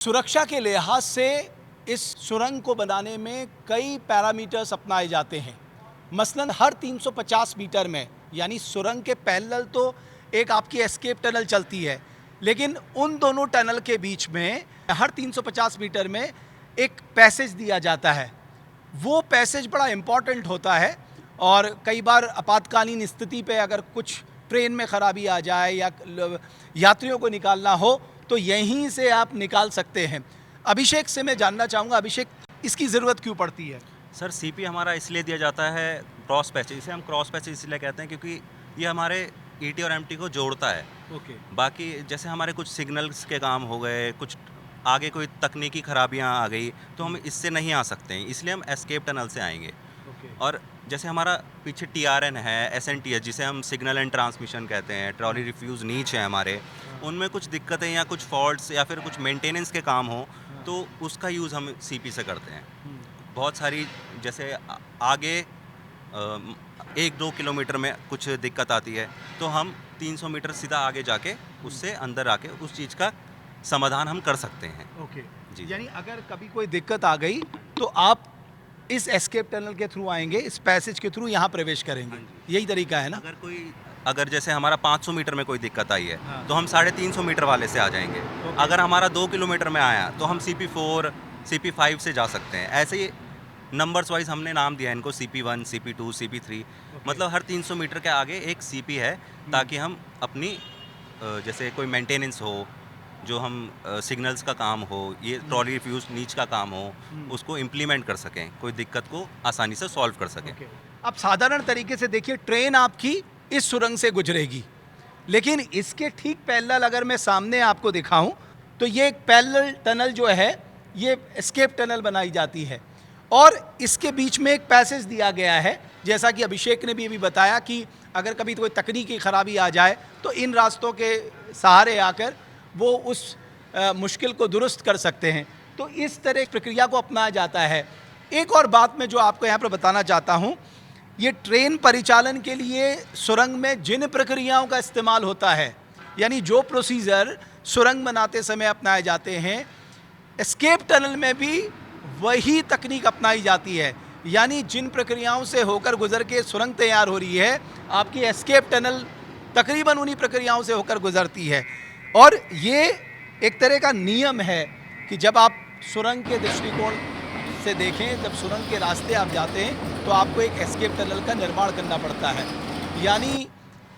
सुरक्षा के लिहाज से इस सुरंग को बनाने में कई पैरामीटर्स अपनाए जाते हैं। मसलन हर 350 मीटर में, यानी सुरंग के पैरेलल तो एक आपकी एस्केप टनल चलती है, लेकिन उन दोनों टनल के बीच में हर 350 मीटर में एक पैसेज दिया जाता है। वो पैसेज बड़ा इम्पॉर्टेंट होता है और कई बार आपातकालीन स्थिति पे अगर कुछ ट्रेन में ख़राबी आ जाए या यात्रियों को निकालना हो तो यहीं से आप निकाल सकते हैं। अभिषेक से मैं जानना चाहूँगा, अभिषेक, इसकी ज़रूरत क्यों पड़ती है? सर सीपी हमारा इसलिए दिया जाता है क्रॉस पैचेज, इसे हम क्रॉस पैचेज इसलिए कहते हैं क्योंकि ये हमारे ईटी और एमटी को जोड़ता है। ओके। बाकी जैसे हमारे कुछ सिग्नल्स के काम हो गए, कुछ आगे कोई तकनीकी खराबियां आ गई तो हम इससे नहीं आ सकते हैं, इसलिए हम एस्केप टनल से आएंगे। और जैसे हमारा पीछे टीआरएन है, एसएनटीएच जिसे हम सिग्नल एंड ट्रांसमिशन कहते हैं, ट्रॉली रिफ्यूज़ नीच है हमारे, उनमें कुछ दिक्कतें या कुछ फॉल्ट्स या फिर कुछ मेंटेनेंस के काम हो तो उसका यूज़ हम सीपी से करते हैं। बहुत सारी जैसे आगे 1-2 किलोमीटर में कुछ दिक्कत आती है तो हम 300 मीटर सीधा आगे जाके उससे अंदर आके उस चीज़ का समाधान हम कर सकते हैं। ओके जी। यानी अगर कभी कोई दिक्कत आ गई तो आप इस एस्केप टनल के थ्रू आएंगे, इस पैसेज के थ्रू यहाँ प्रवेश करेंगे, यही तरीका है ना? अगर जैसे हमारा 500 मीटर में कोई दिक्कत आई है हाँ। तो हम 350 मीटर वाले से आ जाएंगे। अगर हमारा 2 किलोमीटर में आया तो हम CP4 CP5 से जा सकते हैं। ऐसे ही नंबर्स वाइज हमने नाम दिया है इनको, CP1 CP2 CP3, मतलब हर 300 मीटर के आगे एक CP है ताकि हम अपनी जैसे कोई मेंटेनेंस हो, जो हम सिग्नल्स का काम हो, ये ट्रॉली रिफ्यूज नीच का काम हो, उसको इम्प्लीमेंट कर सकें, कोई दिक्कत को आसानी से सॉल्व कर सकें। अब साधारण तरीके से देखिए, ट्रेन आपकी इस सुरंग से गुजरेगी, लेकिन इसके ठीक पैरेलल अगर मैं सामने आपको दिखाऊं तो ये एक पैरेलल टनल जो है ये एस्केप टनल बनाई जाती है और इसके बीच में एक पैसेज दिया गया है। जैसा कि अभिषेक ने भी अभी बताया कि अगर कभी कोई तकनीकी खराबी आ जाए तो इन रास्तों के सहारे आकर वो उस मुश्किल को दुरुस्त कर सकते हैं। तो इस तरह की प्रक्रिया को अपनाया जाता है। एक और बात मैं जो आपको यहाँ पर बताना चाहता हूँ, ये ट्रेन परिचालन के लिए सुरंग में जिन प्रक्रियाओं का इस्तेमाल होता है, यानी जो प्रोसीजर सुरंग बनाते समय अपनाए जाते हैं, एस्केप टनल में भी वही तकनीक अपनाई जाती है। यानी जिन प्रक्रियाओं से होकर गुजर के सुरंग तैयार हो रही है, आपकी एस्केप टनल तकरीबन उन्हीं प्रक्रियाओं से होकर गुजरती है। और ये एक तरह का नियम है कि जब आप सुरंग के दृष्टिकोण से देखें, जब सुरंग के रास्ते आप जाते हैं तो आपको एक एस्केप टनल का निर्माण करना पड़ता है। यानी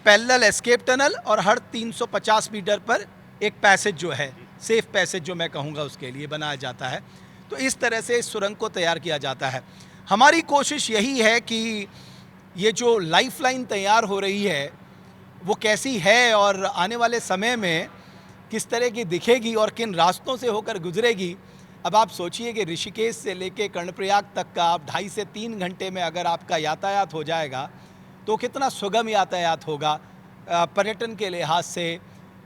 पैरेलल एस्केप टनल और हर 350 मीटर पर एक पैसेज जो है, सेफ पैसेज जो मैं कहूँगा, उसके लिए बनाया जाता है। तो इस तरह से इस सुरंग को तैयार किया जाता है। हमारी कोशिश यही है कि ये जो लाइफलाइन तैयार हो रही है वो कैसी है और आने वाले समय में किस तरह की दिखेगी और किन रास्तों से होकर गुजरेगी। अब आप सोचिए कि ऋषिकेश से लेके कर्णप्रयाग तक का आप 2.5 से 3 घंटे में अगर आपका यातायात हो जाएगा तो कितना सुगम यातायात होगा, पर्यटन के लिहाज से,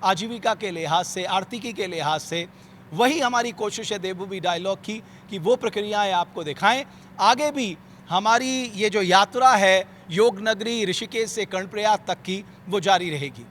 आजीविका के लिहाज से, आर्थिकी के लिहाज से। वही हमारी कोशिश है देवभूमि डायलॉग की कि वो प्रक्रियाएं आपको दिखाएं। आगे भी हमारी ये जो यात्रा है योग नगरी ऋषिकेश से कर्णप्रयाग तक की, वो जारी रहेगी।